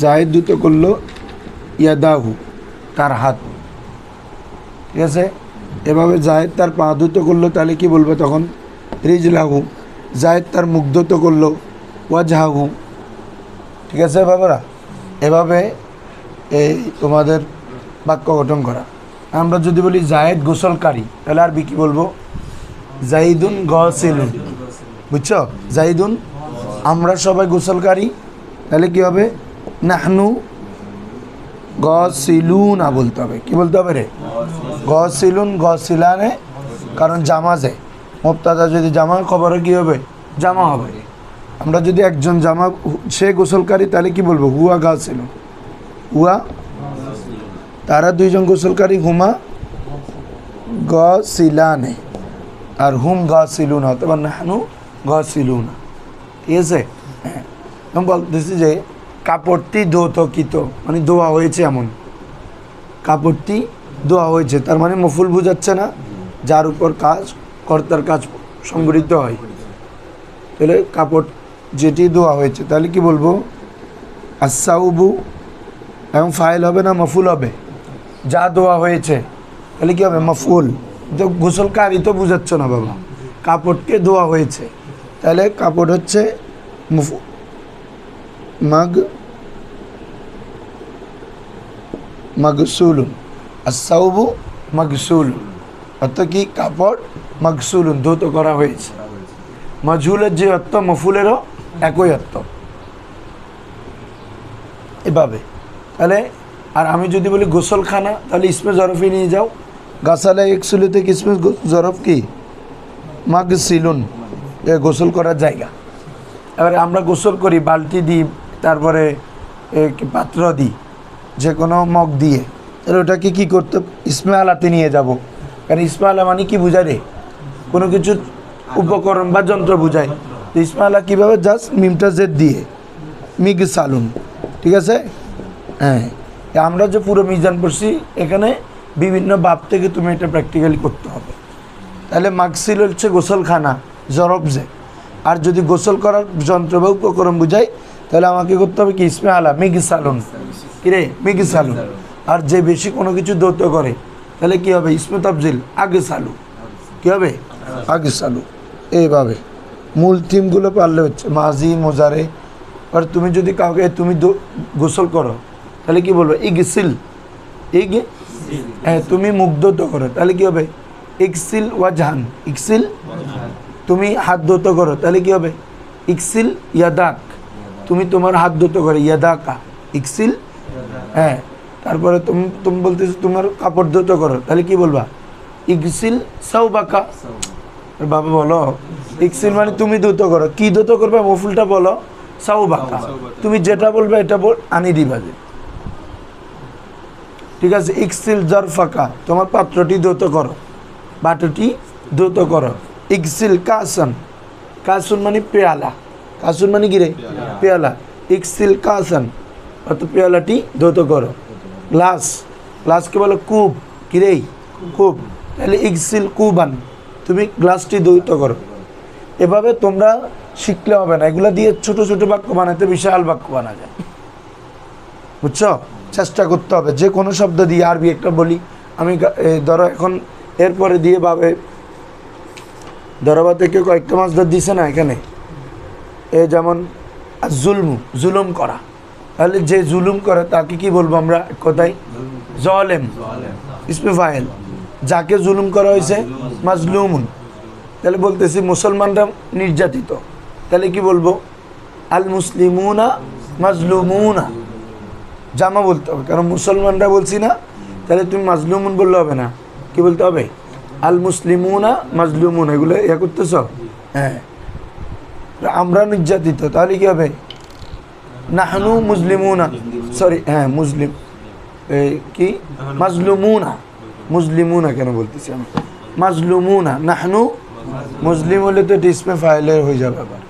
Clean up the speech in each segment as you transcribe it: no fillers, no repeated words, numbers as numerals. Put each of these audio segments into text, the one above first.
জায়েদ দ্রুত করলো ইয়াদাহু, তার হাত। ঠিক আছে, এভাবে জায়েদ তার পা দ্রুত করলো, তাহলে কি বলবো তখন? রিজলাহু। জায়েদ তার মুখ দ্রুত করলো ওয়াজহাহু। ঠিক আছে বাবারা, এভাবে এই তোমাদের বাক্য গঠন করা। আমরা যদি বলি জায়েদ গোসলকারী, তাহলে আরবি কি বলবো? জাইদুন গসিলুন। বুঝছো? জাইদুন, আমরা সবাই গোসলকারী, তাহলে কি হবে? নাহনু গসিলুনা বলতে হবে। কি বলতে হবে রে? গসিলুন গসিলানে, কারণ জামাজে মুবতাদা যদি জামা, খবরে কি হবে? জামা হবে। আমরা যদি একজন জামা, সে গোসলকারী, তাহলে কি বলবো? হুয়া গাসিলুন। হুয়া, তারা দুইজন গোসলকারী, হুমা গসিলানে, আর হুম গসিলুন হতে পারে নাহনু গসিলুনা। ঠিক আছে, হ্যাঁ। এবং বলতেছি যে কাপড়টি ধৌতকিত, মানে ধোয়া হয়েছে, এমন কাপড়টি ধোয়া হয়েছে, তার মানে মফুল বুঝাচ্ছে না, যার উপর কাজ, কর্তার কাজ সংগঠিত হয়। তাহলে কাপড় যেটি ধোয়া হয়েছে, তাহলে কি বলবো? আসাউবু, এবং ফাইল হবে না মফুল হবে? যা ধোয়া হয়েছে, তাহলে কি হবে? মফুল। তো গোসলকারী তো বুঝাচ্ছ না বাবা, কাপড়কে ধোয়া হয়েছে, তাহলে কাপড় হচ্ছে মাগসুলুন। আসাউবু মাগসুলুন, অর্থাৎ কি? কাপড় মাগসুলুন, ধৌত করা হয়েছে। মাজহুলের যে অর্থ, মফুলেরও একই অর্থ। এভাবে তাহলে, আর আমি যদি বলি গোসলখানা, তাহলে ইসমে জরফি নিয়ে যাও। গাসালা একসুলি থেকে ইসমে জরফ কি? মাগসিলুন, এ গোসল করার জায়গা। এবারে আমরা গোসল করি বালতি দিই, তারপরে পাত্র দিই, যে কোনো মগ দিয়ে, তাহলে ওটাকে কী করতে? ইসমে আলাতে নিয়ে যাব। কারণ ইসমে আলা মানে কি বোঝায় রে? কোনো কিছু উপকরণ বা যন্ত্র বোঝায়। তো ইসমে আলা কীভাবে? জাস্ট মিমটা জেদ দিয়ে, মিগ সালুন। ঠিক আছে, হ্যাঁ। আমরা যে পুরো মিজান পড়ছি, এখানে বিভিন্ন বাপ থেকে তুমি এটা প্র্যাকটিক্যালি করতে হবে। তাহলে মাগসিল হচ্ছে গোসলখানা, জরব যে। আর যদি গোসল করার যন্ত্র বা উপকরণ বুঝাই, তাহলে আমাকে করতে হবে কি? ইসমে আলা, মিগ সালুন। কিরে? মিগ সালুন। আর যে বেশি কোনো কিছু দৌত করে, তাহলে কি হবে? ইসমে তাফজিল, আগে সালু। কী হবে? আগে সালু। এইভাবে মূল থিমগুলো পারলে হচ্ছে মাজি মোজারে। আর তুমি যদি কাউকে তুমি গোসল করো, তাহলে কি বলবো? ইগসিল, ইগ, হ্যাঁ। তুমি মুখ ধৌত করো, তাহলে কি হবে? ইকসিল ওয়াজহান, ইকসিল। তুমি হাত ধৌত করো, তাহলে কি হবে? ইকসিল ইয়াদাক, তুমি তোমার হাত ধৌত করো, ইয়াদাকা, ইকসিল, হ্যাঁ। তারপরে তুমি বলতেছো তোমার কাপড় ধৌত করো, তাহলে কি বলবা? ইকসিল সাউবাকা। বাবা বলো, ইকসিল মানে তুমি ধৌত করো, কি ধৌত করবে? মফুলটা বলো, সাউবাকা। তুমি যেটা বলবে এটা আনি দিবা যে। ঠিক আছে, ইকসিল জরফাকা, তোমার পাত্রটি ধৌত করো, বাটুটি ধৌত করো। ইকসিল কাসন, কাসুন মানে পেয়ালা, কাসুন মানে কি রে? পেয়ালা। ইকসিল কাসন, অর্থাৎ পেয়ালাটি ধৌত করো। গ্লাস, গ্লাসকে বলো কূপ, কি রে? কূপ। তাহলে ইকসিল কুবান, তুমি গ্লাসটি ধৌত করো। এভাবে তোমরা শিখলে হবে না, এগুলো দিয়ে ছোট ছোট বাক্য বানাতে বিশাল বাক্য বানা যায়। বুঝছো? চেষ্টা করতে হবে। যে কোনো শব্দ দিয়ে, আরবি একটা বলি আমি, ধরো এখন এরপরে দিয়ে ভাবে, ধরবা থেকে কয়েকটা মাছদার দিছে না এখানে, যেমন জুলমু, জুলুম করা, তাহলে যে জুলুম করে তাকে কি বলবো আমরা? কোথায়? জলেম, ইসমে ফাইল। যাকে জুলুম করা হয়েছে মাজলুমুন। তাহলে বলতেছি মুসলমানরা নির্যাতিত, তাহলে কি বলবো? আল মুসলিমুনা মাজলুমুনা, জামা বলতে হবে, কারণ মুসলমানরা বলছি না, তাহলে তুমি মাজলুমুন বললে হবে না, কি বলতে হবে? আল মুসলিমুনা মাজলুমুন। এগুলো ইয়া করতেছ, হ্যাঁ। আমরা নির্যাতিত, তাহলে কি হবে? নাহনু মুসলিমুনা, সরি, হ্যাঁ মুসলিম, কি মাজলুমুনা, মুসলিমুনা কেন বলতেছি আমি? মাজলুমুনা, নাহনু মুসলিম হলে তো ইসমে ফাইলের হয়ে যাবে। আবার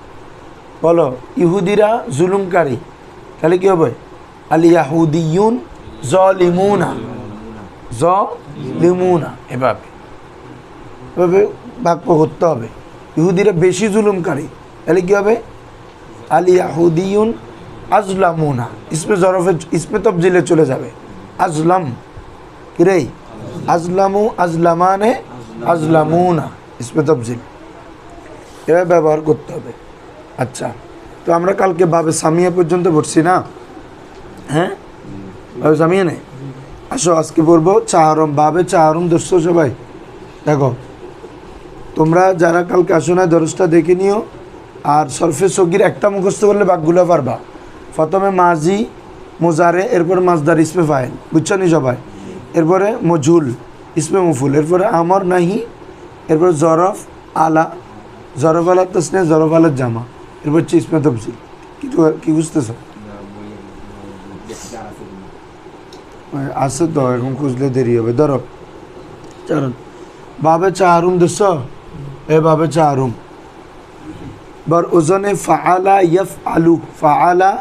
বলো ইহুদিরা জুলুমকারী, তাহলে কি হবে? আল ইয়াহুদিয়ুন জলিমুনা, জলিমুনা। এভাবে বাক্য করতে হবে। ইহুদিরা বেশি জুলুমকারী, তাহলে কি হবে? আল ইয়াহুদিয়ুন আজলামুনা, ইসমে জরফে ইসমে তফজিলে চলে যাবে। আজলাম কি রে, আজলামু, আজলামানে, আজলামুনা, ইসমে তফজিল এভাবে ব্যবহার করতে হবে। আচ্ছা, তো আমরা কালকে বাবে সামিয়া পর্যন্ত পড়ছি না? হ্যাঁ, বাবে সামিয়া নেই। আসো আজকে পড়বো চাহারম, বাবে চাহারম। দোস্ত সবাই দেখো, তোমরা যারা কালকে আসো না দরজটা দেখে নিও। আর সরফে সগির একটা মুখস্থ করলে বাকগুলো পারবা। প্রথমে মাজি, মোজারে, এরপরে মাজদার ইসমে ফাইল, বুঝছো নি সবাই? এরপরে মজুল ইসমে মফুল, এরপরে আমর নাহি, এরপরে জরফ আলা, জরফ আলা তসনে, জরফ আলা জামা, এরপর হচ্ছে ইসমে তফজিল। কি বুঝতেছ? আছে তো, এখন খুঁজলে দেরি হবে। ধরো চরণ বাবে চাহারুম, দোস্ত এ বাবে চাহারুম বর ওজনে ফাআলা ইয়াফআলু, ফাআলা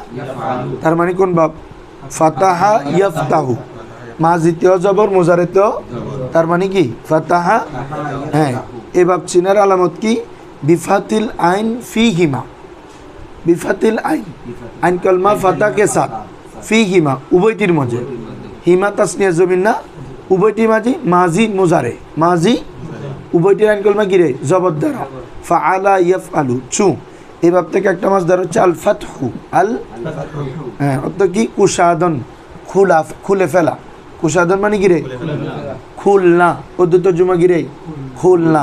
তার মানে কোন বাব? ফাতাহা ইয়াফতাহু, মাজিতেও জবর, মুজারেতেও, তার মানে কি ফাতাহা। হ্যাঁ, এই বাব চিনার আলামত কি? বিফাতিল আইন ফি হিমা, বিফাতিল আইন, আইন কলমা ফাতা কে সাথ, ফি হিমা উভয়টির মাঝে, হিমা তাসনিয়া জমিন না, উভয়টির মাঝে, মাজি মুজারে, মাজি উভয়টির আইন কলমা গিরে জবর দ্বারা, ফাআলা ইয়াফআলু চু। এই বাব থেকে একটা মাছ দ্বারা হচ্ছে আল ফাতহু, আল, হ্যাঁ অর্থ কি? কুশাদন, খুলা, খুলে ফেলা। কুশাদন মানে গিরে খুলনা, উর্দু তর্জমা গিরে খুলনা।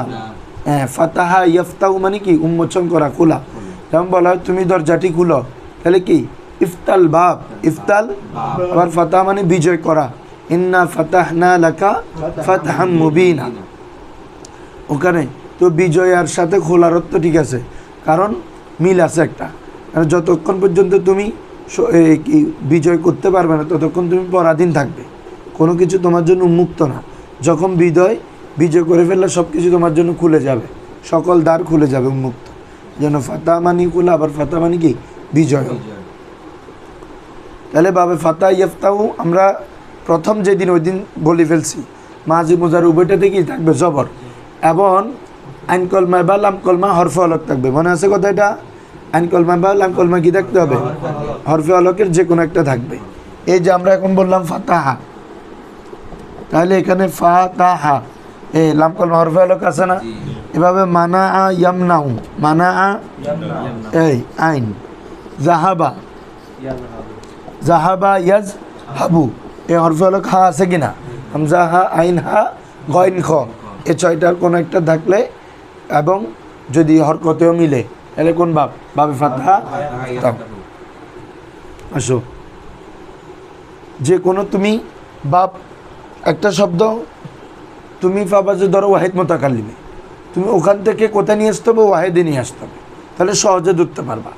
হ্যাঁ, ফাতাহা ইয়াফতাহু মানে কি? উন্মোচন করা, খোলা। যেমন বলা হয় তুমি দরজাটি খুলো, তাহলে কি? ইফতাল বাব, ইফতাল। আবার ফাতাহা মানে বিজয় করা, ইন্না ফাতাহনা লাকা ফাতহাম মুবিনা। ওখানে তো বিজয়ের সাথে খোলার অর্থ ঠিক আছে, কারণ মিল আছে একটা। কারণ যতক্ষণ পর্যন্ত তুমি বিজয় করতে পারবে না ততক্ষণ তুমি পরাধীন থাকবে, কোনো কিছু তোমার জন্য উন্মুক্ত না। যখন বিজয় করে ফেললে সব কিছু তোমার জন্য খুলে যাবে, সকল দ্বার খুলে যাবে, উন্মুক্ত। যেন ফাতা মানি খোলা, আবার ফাতা মানি কি? বিজয়। তাহলে বাবে ফাতা ইফতাহু আমরা প্রথম যেদিন ওই দিন বলে ফেলছি, মাজি মুজার উভয়টা থেকেই থাকবে জবর, এবং আইন কলমা বা লাম কলমা হরফে অলক থাকবে। মনে আছে কথা? এটা আইন কলমা বা লাম কলমা কি থাকতে হবে? হরফে অলকের যে কোনো একটা থাকবে। এই যে আমরা এখন বললাম ফাতাহা, তাহলে এখানে ফাতাহা, এই লাম কলমা হরফে অলক আছে না? এভাবে মানা আ ইয়ামনাউ, মানা আ, এই আইন, জাহাবা, জাহাবা ইয়াজ হাবু, এই হরফে অলক হা আছে কিনা? হামজা হা, আইন হা, গইন খ, এই ছয়টার কোনো একটা থাকলে এবং যদি হরকতেও মিলে, তাহলে কোন বাব? বাবে ফাতাহা। আসো, যে কোনো তুমি বাব একটা শব্দ তুমি পাবা যে ধরো ওয়াহিদ মুতাকাল্লিমে, তুমি ওখান থেকে কোথায় নিয়ে আসতে হবে? ওয়াহিদে নিয়ে আসতে হবে, তাহলে সহজে ধরতে পারবা।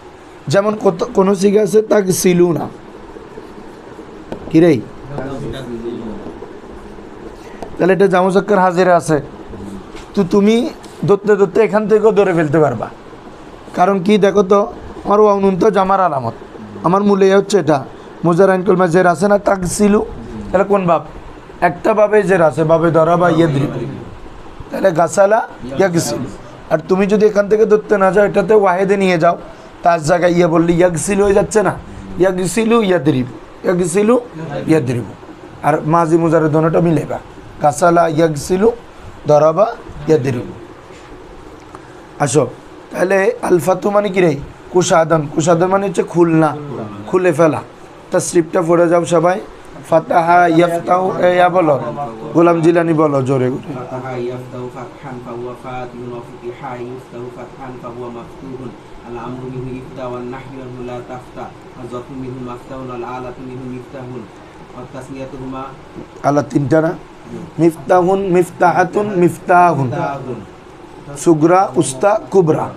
যেমন কোনো শিখে আছে তাক সিলু না, কি রে? তাহলে এটা জামুজাক্কার হাজিরা আছে, তো তুমি ধরতে ধরতে এখান থেকেও ধরে ফেলতে পারবা। কারণ কি? দেখো তো, আমার ওয়াউনুন তো জামার আলামত, আমার মূলে হচ্ছে এটা মুজার আইন কলমা জের আছে না, তাক সিলু, তাহলে কোন বাব? একটা বাবে জের আছে, বাবে ধরা বা ইয়াদ্রিব, তাহলে গাসালা ইয়াগসিলু। আর তুমি যদি এখান থেকে ধরতে না যাও, এটাতে ওয়াহেদে নিয়ে যাও, তার জায়গায় ইয়া বললে ইয়াগসিলু হয়ে যাচ্ছে না? ইয়াগসিলু ইয়াদ্রিব, ইয়াগসিলু ইয়াদ্রিব। আর মাজি মুজারে দোনোটা মিলেবা, গাসালা ইয়াগসিলু, ধরাবা ইয়াদ্রিব। আসো, তাহলে আলফাতু মানে কি রে? কুশাদন, কুশাদন মানে হচ্ছে খুলনা, খুলে ফেলা। তাসরিফটা পড়ে যাও সবাই। ফাতাহা ইয়াফতাহু, ইয়া বলো, গোলাম জিলানি বলো জোরে করে। ফাতাহা ইয়াফতাহু ফাতহান ফাহুয়া ফাতিহুন ওয়া ফুতিহা ইফতাহু ফাতহান ফাহুয়া মাফতুহুন। আল আমরু মিনহু ইফতা ওয়ান নাহয়ু মিনহু লা তাফতা ওয়া যাফু মিনহু মাফতাহুন ওয়াল আলাতু মিনহু মিফতাহুন ওয়া তাসনিয়াতুহুমা আলা তিনটা না? মিফতাহুন, মিফতাহাতুন, মিফতাহুন, সুগরা, উস্তা, কুবরা।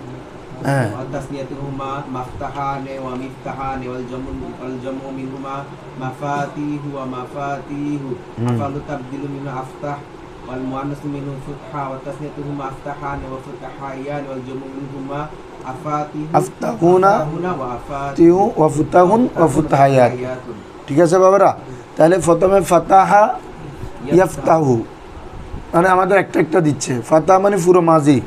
হ্যাঁ, ওয়া তাসনিয়াতুহুমা মাফতাহানে ওয়া মিফতাহানে ওয়াল জামু মিনহুমা মাফাতিহু ওয়া মাফাতিহু। আফালু তাবদিলু মিনহু আফতাহ ওয়াল মুআন্নাসু মিনহু ফুতহা ওয়া তাসনিয়াতুহুমা আফতাহানে ওয়া ফুতাহায়ান ওয়াল জামু মিনহুমা আফাতিহু, আফতাহুনা ওয়া আফাতিহু তিহু ওয়া ফুতাহুন ওয়া ফুতাহায়াত। ঠিক আছে বাবারা? তাহলে প্রথমে ফাতাহা ইয়াফতাহু, মানে আমাদের একটা একটা দিচ্ছে। ফাতাহা মানে পুরো মাজি,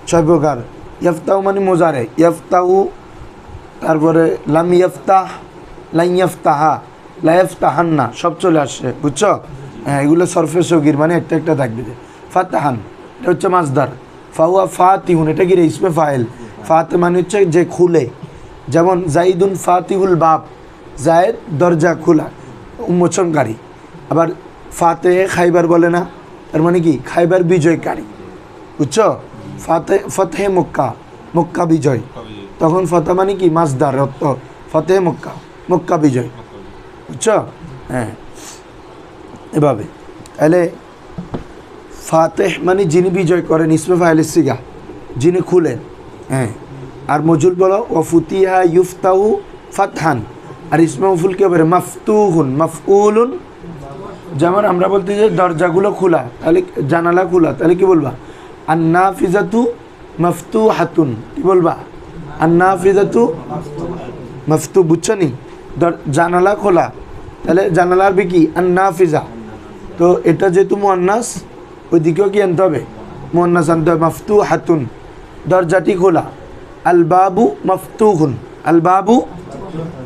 6 প্রকার। ইয়াফতাহু মানে মোজারে, ইয়াফতাহু, তারপরে লাম ইয়াফতাহ, লাইয়াফতাহা, লাইয়াফতাহান্না সব চলে আসছে, বুঝছো? হ্যাঁ, এগুলো সরফে সগির মানে একটা একটা থাকবে। যে ফাতাহান এটা হচ্ছে মাসদার, ফাহুয়া ফাতিহুন এটা কি রে? ইসমে ফাইল। ফাতে মানে হচ্ছে যে খুলে, যেমন জাইদুন ফাতিহুল বাব, জায়েদ দরজা খোলা, উন্মোচনকারী। আবার ফাতে খাইবার বলে না, তার মানে কি খাইবার বিজয়কারী, বুঝছো? ফতে মক্কা, মক্কা বিজয়, তখন ফতে মানে কি মাসদার অর্থ, ফতে মক্কা, মক্কা বিজয়, বুঝছো? হ্যাঁ, এভাবে। তাহলে ফাতেহ মানে যিনি বিজয় করেন, ইসমে ফাইলের সিগা, যিনি খুলেন। হ্যাঁ, আর মজুল বলো ওয়াফুতিহা ইউফতাহু ফাতহান, আর ইসমে মফুল কে বলে মাফতুহুন, মাফউলুন। যেমন আমরা বলতে যে দরজাগুলো খোলা, তাহলে জানালা খোলা, তাহলে কি বলবা? আন্নাফিজাতু মাফতুহাতুন, কি বলবা? আন্নাফিজাতু মাফতু, বুঝছো নি? জানালা খোলা, তাহলে জানালার বি কি? আন্নাফিজা। তো এটা যেহেতু মুয়ান্নাস, ওই দিকেও কি আনতে হবে? মুয়ান্নাস আনতে হবে। মাফতুহাতুন দরজাটি খোলা, আল বাবু মাফতুহুন, আল বাবু,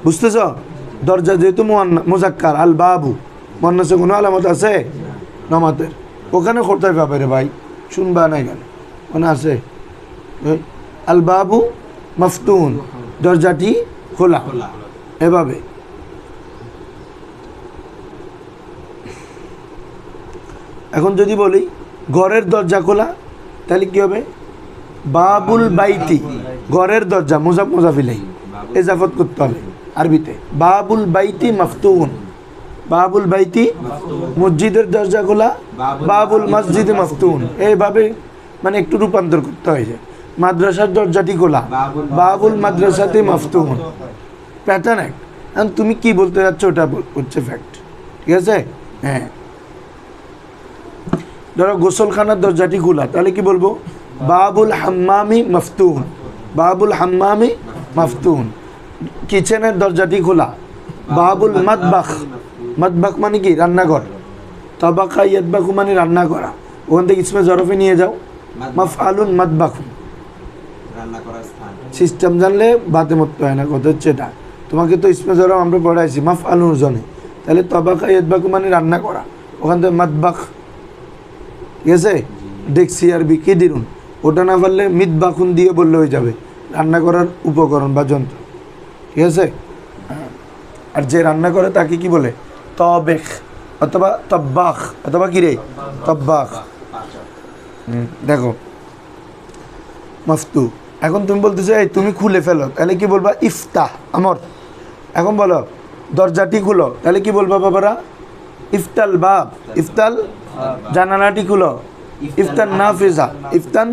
বুঝতেছ? দরজা যেহেতু মুজাক্কার, আল বাবু মুয়ান্নাসে কোনো আলামত আছে নামাতের? ওখানে কোথায় পাবে রে ভাই? শুনবা নাই কেন? ওখানে আছে আল বাবু মাফতুহুন, দরজাটি খোলা, এভাবে। এখন যদি বলি ঘরের দরজা খোলা, তাহলে কি হবে? বাবুল বাইতি, ঘরের দরজা, মুজাফিলাই এজাফত করতে হবে আরবিতে। বাবুল বাইতি মাফতুহুন, বাবুল বাইতি মসজিদের দরজা খোলা, বাবুল মসজিদে মাফতুহুন, এইভাবে মানে একটু রূপান্তর করতে হয়েছে। মাদ্রাসার দরজাটি খোলা, বাবুল মাদ্রাসাতে মাফতুহুন, প্যাটার্ন এক। এখন তুমি কি বলতে যাচ্ছ ওটা হচ্ছে ফ্যাক্ট, ঠিক আছে? হ্যাঁ, ধরো গোসলখানার দরজাটি খোলা, তাহলে কি বলবো? বাবুল হাম্মামি মাফতুহুন, বাবুল হাম্মামি মাফতুহুন। কিচেনের দরজাটি খোলা, বাবুল মাতবাখ, মাতবাখ মানে কি? রান্নাঘর। তাবাকা ইয়াতবাখু মানে রান্না করা, ওখান থেকে ইসমে জরফে নিয়ে যাও, মাফআলুন মাতবাখুন, রান্না করার স্থান। সিস্টেম জানলে বাতে মরতে হয় না, কথা হচ্ছে এটা। তোমাকে তো ইসমে জরফ আমরা পড়াইছি মাফআলুন জনে, তাহলে তাবাকা ইয়াতবাখু মানে রান্না করা, ওখান থেকে মাতবাখ, ঠিক আছে? ডেক্সি আরবি কি দিরুন, ওটা না পারলে মিতবাখুন দিয়ে বললে হয়ে যাবে, রান্না করার উপকরণ বা যন্ত্র, ঠিক আছে? আর যে রান্না করে তাকে কি বলে? তবেখ অথবা তব্বাখ, অথবা কি রে? তব্বাখ। দেখো মাফতু, এখন তুমি বলতেছো এই তুমি খুলে ফেলো, তাহলে কি বলবা? ইফতাহ আমর। এখন বলো দরজাটি খুলো, তাহলে কি বলবা বাবারা? ইফতাল বাব, ইফতাল জানালাটি খুলো, ইফতান নাফিজা, ইফতান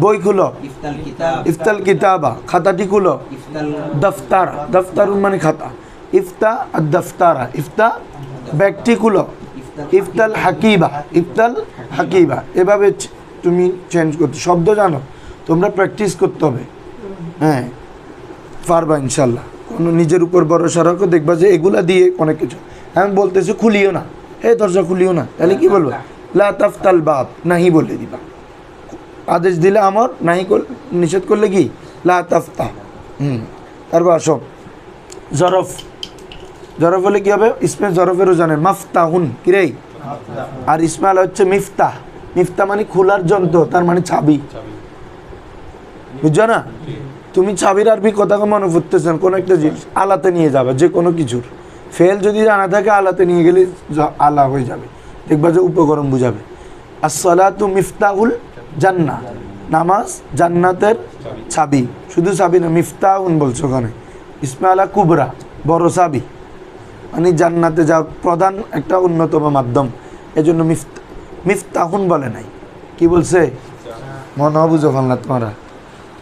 বই খুলো, ইফতাল কিতাব, ইফতাল কিতাবা খাতাটি খুলো, ইফতাল দফতার, দফতারুন মানে খাতা, ইফতা আর দফতারা, ইফতা ব্যাগটি খুলো, ইফতাল হাকিবা, ইফতাল হাকিবা। এভাবে তুমি চেঞ্জ করতে, শব্দ জানো তোমরা, প্র্যাকটিস করতে হবে। হ্যাঁ, পারবা ইনশাল্লাহ। কোনো নিজের উপর ভরসা রাখো, দেখবা যে এগুলা দিয়ে অনেক কিছু। আমি বলতেছি খুলিও না, এই দরজা খুলিও না, তাহলে কি বলবো? লা তাফতাল বাব, নাহি বলে দিবা। আদেশ দিলে আমর, নাহি নিষেধ করলে কি? লা তাফতা। তারপর আসো জরফ, জরফ হলে কি হবে? ইসমে জরফেরও জানেন মাফতাহুন, কি রে? আর ইসমে আলা হচ্ছে মিফতাহ, মিফতাহ মানে খোলার যন্ত্র, তার মানে চাবি, বুঝছো না? তুমি চাবির আরবি কথা মনে করতেছেন, কোনো একটা জিনিস আলাতে নিয়ে যাবে, যে কোনো কিছুর ফেল যদি জানা থাকে আলাতে নিয়ে গেলে আলা হয়ে যাবে, দেখবা যে উপকরণ বুঝাবে। আসসালাতু মিফতাহুল জান্নাহ, নামাজ জান্নাতের চাবি, শুধু চাবি না, মিফতাহুন বলছো ওখানে। ইসমে আলা কুবরা, বড় চাবি, মানে জান্নাতে যা প্রধান একটা অন্যতম মাধ্যম, এজন্য মিফতাহুন বলে নাই, কি বলছে? মনে বুঝো না তোমরা।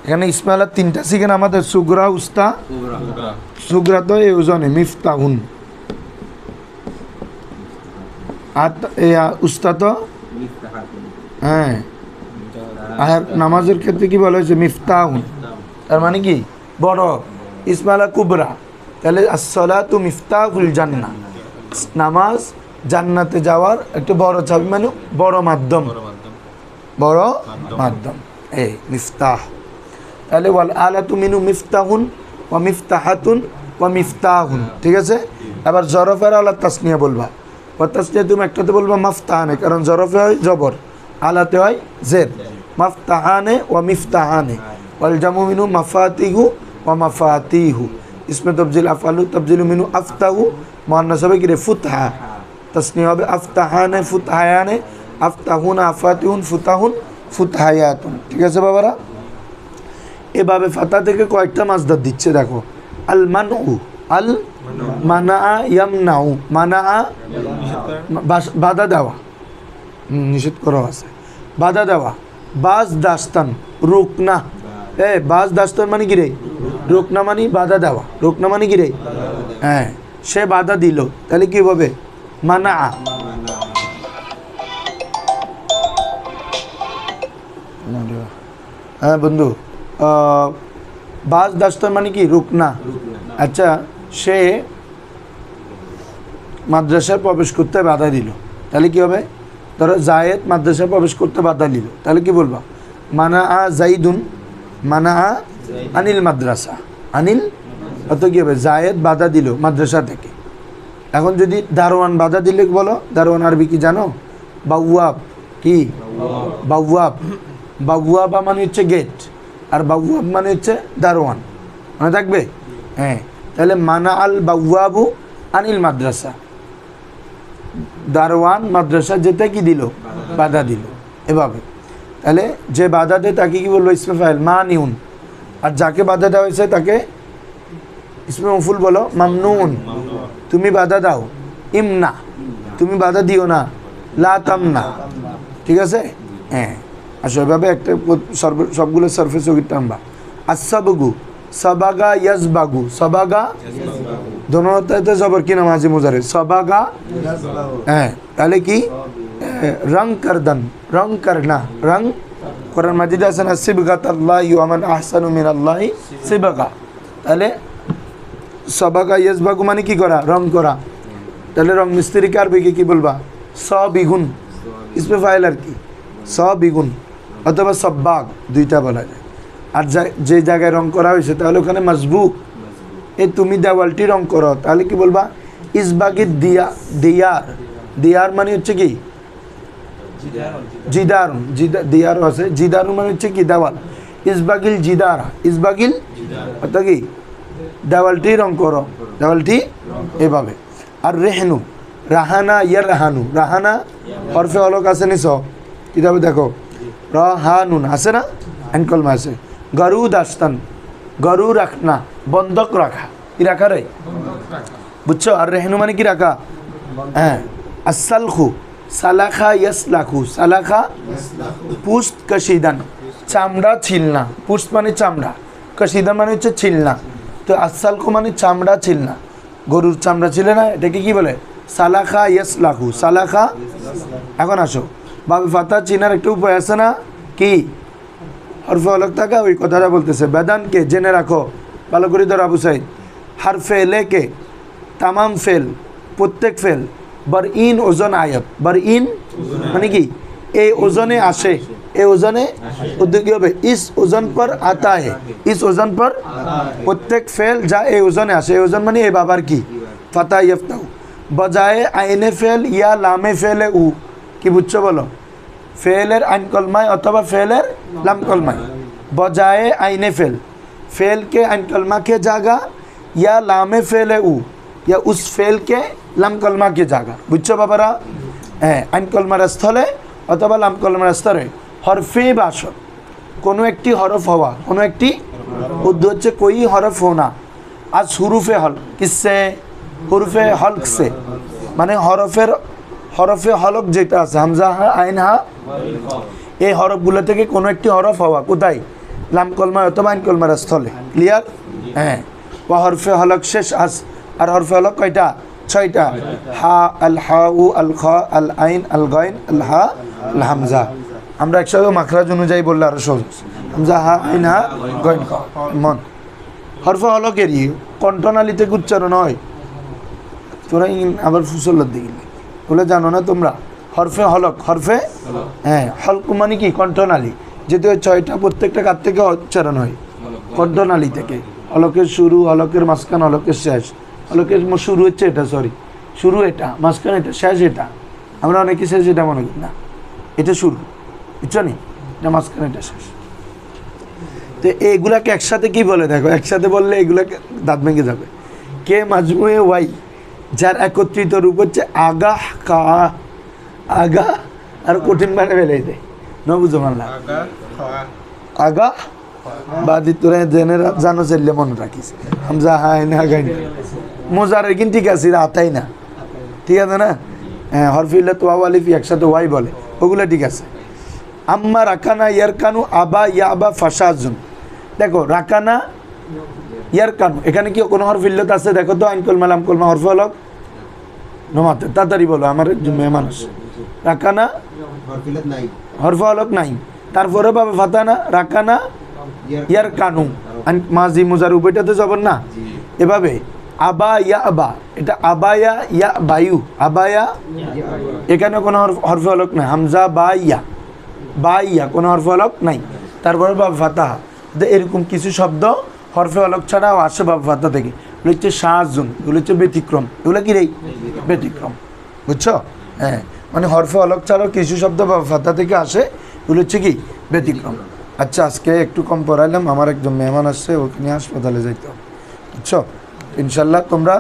এখানে ইসমে আলা তিনটা শিখেন আমাদের, সুগরা, উস্তা, সুগরা তো এই ওজনে মিফতাহুন, আর উস্তা তো হ্যাঁ। আর নামাজের ক্ষেত্রে কি বলা হয়েছে? মিফতাহুন, তার মানে কি? বড়। ইসমে আলা কুবরা, তাহলে আসসালাতু মিফতাহুল জান্নাহ, নামাজ জান্নাতে যাওয়ার একটা বড় চাবি, মানে বড় মাধ্যম, বড় মাধ্যম, এই মিফতাহ। তাহলে ওয়াল আলাতু মিনু মিফতাহুন ওয়া মিফতাহাতুন ওয়া মিফতাহুন, ঠিক আছে। এবার জরফের আলা তাসনিয়া বলবা, ওয়া তাসনিয়া তুমি একটাতে বলবা মাফতাহানে, কারণ জরফে হয় জবর, আলাতে হয় জের। মাফতাহানে ওয়া মিফতাহানে, ওয়াল জামু মিনহু মাফাতিহু ওয়া মাফাতিহু। ইসমে তাবজিল আফআলু, তাবজিলু মিনহু আফতাহু, মুআন্নাস হবে কি রে ফুতহা, তাসনিয়া হবে আফতাহানে ফুতহায়ানে, আফতাহুনা আফাতিহুন ফুতাহুন ফুতহায়াতুন, ঠিক আছে বাবারা। এভাবে ফাতা থেকে কয়েকটা মাসদার দিচ্ছে দেখো। আল মানউ, আল মানা ইয়ামনাউ, মানা বাধা দেওয়া, নিষেধ করা আছে, বাধা দেওয়া। বাজ দাস্তান, রুকনা, বাজ দাস্তান মানে কি রে, রুকনা মানে বাধা দেওয়া, রুকনা মানে কি রে, হ্যাঁ সে বাধা দিল, তাহলে কি হবে মানা। হ্যাঁ বন্ধু, বাজ দাস্তান মানে কি রুকনা। আচ্ছা, সে মাদ্রাসায় প্রবেশ করতে বাধা দিল, তাহলে কি হবে, ধরো জায়েদ মাদ্রাসায় প্রবেশ করতে বাধা দিল, তাহলে কি বলবা মানা আ জাইদুন, মানা আ আনিল মাদ্রাসা, আনিল, অত কি হবে জায়েদ বাধা দিল মাদ্রাসা থেকে। এখন যদি দারোয়ান বাধা দিলে বলো, দারোয়ান আরবি কি জানো, বাউয়াব, কি বাউয়াব, বাউয়াবা মানে হচ্ছে গেট, আর বাউয়াব মানে হচ্ছে দারোয়ান, মনে থাকবে। হ্যাঁ, তাহলে মানা আল বাউয়াবু আনিল মাদ্রাসা, দারোয়ান মাদ্রাসা যেতে কি দিল, বাধা দিল, এভাবে। তাহলে যে বাধা দেয় তাকে কি বলবো, ইসমে ফাইল মানিউন, আর যাকে বাধা দেওয়া হয়েছে তাকে ইসমে মফুল বলো মামনুন, তুমি বাধা দাও, ইমনা তুমি বাধা দিও না, লা তামনা, ঠিক আছে। হ্যাঁ, আসলে এভাবে একটা সবগুলো সরফে সগির টানবা। আসাবগু, সাবাগা ইয়াজবাগু, সাবাগা দোনোটাতে জবর কি না মাঝে মুজারে, সাবাগা, হ্যাঁ তাহলে কি রং করদান, রং করনা, রং কোরআন মাজিদ আছে না, সিবগাতাল্লাহি ওয়া মান আহসানু মিনাল্লাহি সিবগা, তাহলে সাবাগা ইয়াজবাগু মানে কি করা, রং করা। তাহলে রং মিস্ত্রিকে আরবিকে কি বলবা, সাবিগুন, ইসমে ফাইল আর কি সাবিগুন, অথবা সব্বাগ, দুইটা বলা যায়। আর যে জায়গায় রং করা হয়েছে তাহলে ওখানে মজবুক, এই তুমি দেওয়ালটি রং করো, তাহলে কি বলবা ইসবাগি দিয়া, দিয়ার, দিয়ার মানে হচ্ছে কি জিদারুন, দিয়ার আছে, জিদারুন মানে হচ্ছে কি দেওয়াল, ইসবাগিল জিদারা, ইসবাগিল অর্থাৎ কি দেওয়ালটি রং করো, দেওয়ালটি এভাবে। আর রেহনু, রাহানা ইয়ার রাহানু, রাহানা হরফে অলক আছে নিস কিতাবে দেখো, রাহানুন আছে না, আনকলমা আছে। গরু দাস্তান, গরু রাখনা, বন্ধক রাখা, কি রাখা রে, বুঝছো। আর রেহনু মানে কি রাখা, হ্যাঁ। আসালখু, সালাখা ইয়াসলাখু, সালাখা পুস্ত কশিদান, চামড়া ছিলনা, পুস্ত মানে চামড়া, কশিদান মানে হচ্ছে ছিলনা। তো আসালখু মানে চামড়া ছিলনা, গরুর চামড়া ছিলে না, এটাকে কি বলে সালাখা ইয়াসলাখু, সালাখা। এখন আসো বাবে ফাতা চিনার একটা উপায় আছে না, কি হরফে অলক থাকা, ওই কথাটা বলতেছে। বেদানকে জেনে রাখো ভালো করে ধর আবু সাইদ, হারফে লেকে তামাম ফেল, প্রত্যেক ফেল বার ইন ওজন আয়াত, বার ইন মানে কি এই ওজনে আসে, এই ওজনে উদ্যোগী হবে, ইস ওজন পর আতা হে, ইস ওজন পর, প্রত্যেক ফেল যা এই ওজনে আসে, এই ওজন মানে এই বাবার কি ফাতা ইফতাউ। বজায়ে আইনে ফেল ইয়া লামে ফেলে উ, কি বুঝছো বলো, ফেলের আইন কলমায় অথবা ফেলের লাম কলমায়। বজায়ে আইনে ফেল, फेल के अन कलमा के जागा या लामे फेले उ या उस फेल के लाम कलमा के जागा बुझছো বাবারা আন কলমার স্থলে অথবা লাম কলমার স্তরে হরফে বাসর কোনো একটি হরফ হওয়া কোনো একটি উদ্দ হচ্ছে कोई हरफ होना आज हुरुफे हल किससे हुरुफे हल्क से माने हरफे हलक যেটা আছে হামজা আইন হা এই হরফগুলো থেকে কোনো একটি হরফ হওয়া কোথায় লাম কলমা অথবা আইন কলমার স্থলে ক্লিয়ার হ্যাঁ ওয়া হরফে হলক শেষ আস আর হরফে হলক কয়টা ছয়টা হা আল হাউ আল খা আল আইন আল গাইন আল হা আল হামজা আমরা একসাথে মাখরাজ অনুযায়ী বললে আরো সহজ হামজা হা আইন হা গাইন খা মন হরফে হলকেরই কণ্ঠনালীতে উচ্চারণ হয় তোরা আবার ফুসলের দিকে বলে জানো না তোমরা হরফে হলক হরফে হ্যাঁ হলক মানে কি কণ্ঠনালী যেহেতু ছয়টা প্রত্যেকটা কাত থেকে উচ্চারণ হয় কণ্ঠনালী থেকে হলকের শুরু, হলকের মাঝখান, হলকের শেষ। হলকের শুরু হচ্ছে এটা, সরি, শুরু এটা, মাঝখান এটা, শেষ এটা। আমরা অনেকে শেষ এটা মনে করি না, এটা শুরু, বুঝছো নি? এটা মাঝখান, এটা শেষ। তো এইগুলাকে একসাথে কি বলে দেখো, একসাথে বললে এগুলাকে দাঁত ভেঙে যাবে। কে মাজমুয়ে ওয়াই, যার একত্রিত রূপ হচ্ছে আগা কা, আগা আর কঠিন মানে ফেলে দেয় নবুঝো মাল্লা, আগা খাওয়া আগা বাদি তোরা জেনে জানো চাইলে মনে রাখিস। হামজা হাই না গাই মোজারের কিন্তু ঠিক আছে, আতাই না, ঠিক আছে না? হ্যাঁ, হরফিল্লা তো আলিফি একসাথে ওয়াই বলে, ওগুলো ঠিক আছে। আম্মা রাকানা ইয়ার কানু আবা ইয়া আবা ফাসাজুন, দেখো রাকানা ইয়ার কানু, এখানে কি কোনো হরফিল্লত আছে? দেখো তো, আইন কলমা লাম কলমা হরফ হলক নমাতে, তাড়াতাড়ি বলো, আমার একজন মেহমান আছে। রাকানা হরফিলত নাই, হরফ হলক নাই, তারপরে বাবা ফাতানা রাকানা ইয়ার কানু, মাজি মুজার উভয়টাতে যাবেন না, এভাবে আবা ইয়া আবা, এটা আবায়া ইয়া বায়ু, আবায়া, এখানে কোনো হরফ হলক নাই। হামজা বা ইয়া কোনো হরফ হলক নাই, তারপরে বাবা ফাতাহা। এরকম কিছু শব্দ হরফে হলক ছাড়াও আসে বাবা ফাতা থেকে, এগুলো হচ্ছে শাহজুন, এগুলো হচ্ছে ব্যতিক্রম। এগুলো কি রে? ব্যতিক্রম, বুঝছো? হ্যাঁ, মানে হরফে হলক ছাড়াও কিছু শব্দ বাবা ফাতা থেকে আসে, এগুলো হচ্ছে কি ব্যতিক্রম। আচ্ছা, আজকে একটু কম পড়াইলাম, আমার একজন মেহমান আসছে, ওকে নিয়ে হাসপাতালে যাইতে হবে, বুঝছো? ইনশাল্লাহ তোমরা